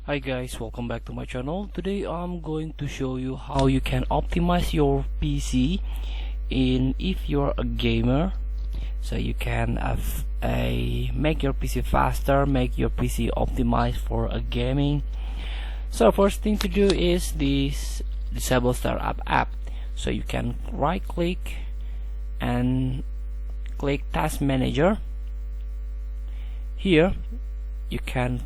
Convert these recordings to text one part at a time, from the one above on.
Hi guys, welcome back to my channel. Today I'm going to show you how you can optimize your PC if you're a gamer. So you can make your PC faster, make your PC optimized for a gaming. So first thing to do is this disable startup app. So you can right click and click task manager. Here you can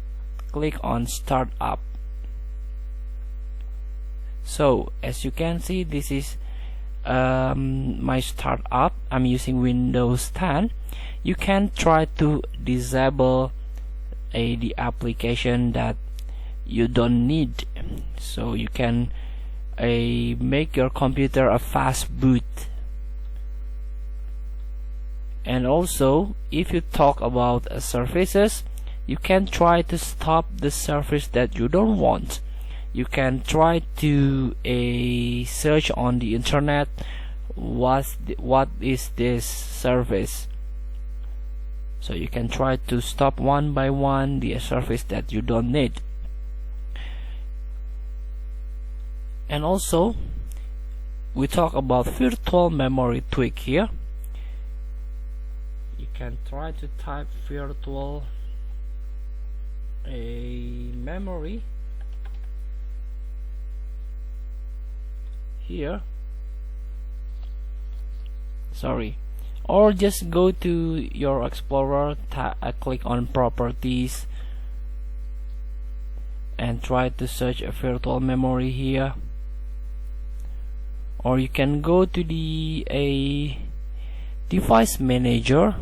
click on startup. So as you can see, this is my startup. I'm using Windows 10. You can try to disable the application that you don't need, so you can make your computer a fast boot. And also, if you talk about services, you can try to stop the service that you don't want. You can try to search on the internet what is this service. So you can try to stop one by one the service that you don't need. And also, we talk about virtual memory tweak here. You can try to type virtual memory here, or just go to your Explorer, click on properties and try to search a virtual memory here, or you can go to the device manager.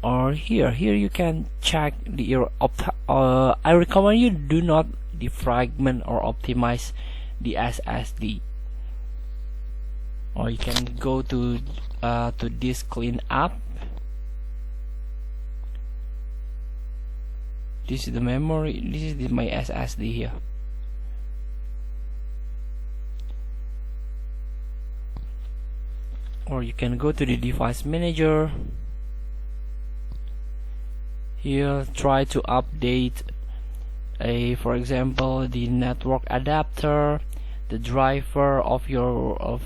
Or here you can check I recommend you do not defragment or optimize the SSD. Or you can go to this clean up. This is the memory. This is my SSD here. Or you can go to the device manager. Here, try to update for example, the network adapter, the driver of your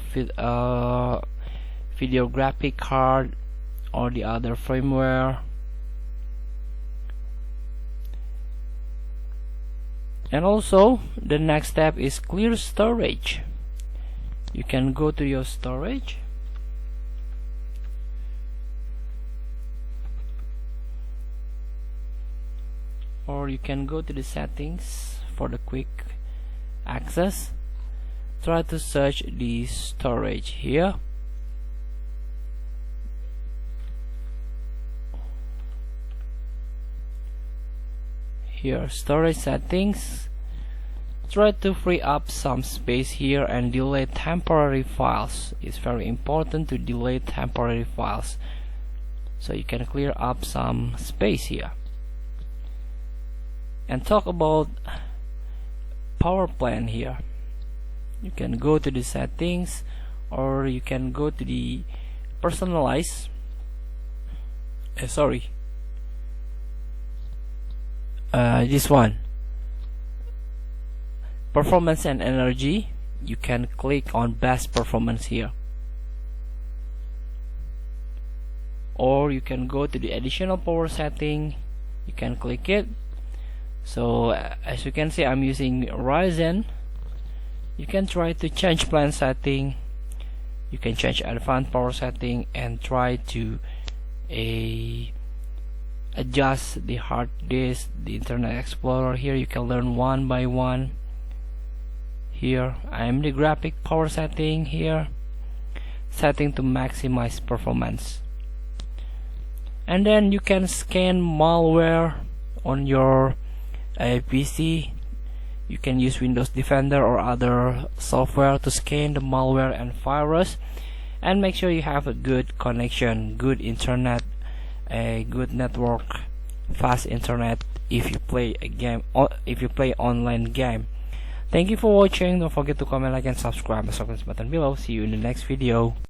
video graphic card, or the other firmware. And also, the next step is clear storage. You can go to your storage. Or you can go to the settings for the quick access. Try to search the storage here. Here, storage settings. Try to free up some space here and delete temporary files. It's very important to delete temporary files, so you can clear up some space here. And talk about power plan here. You can go to the settings, or you can go to the personalize. This one, performance and energy. You can click on best performance here, or you can go to the additional power setting. You can click it. So as you can see, I'm using Ryzen. You can try to change plan setting. You can change advanced power setting and try to adjust the hard disk, the Internet Explorer. Here you can learn one by one. Here I'm the graphic power setting here, setting to maximize performance. And then you can scan malware on your PC. You can use Windows Defender or other software to scan the malware and virus, and make sure you have a good connection, good internet, a good network, fast internet if you play a game, or if you play online game. Thank you for watching. Don't forget to comment, like, and subscribe. Press the button below. See you in the next video.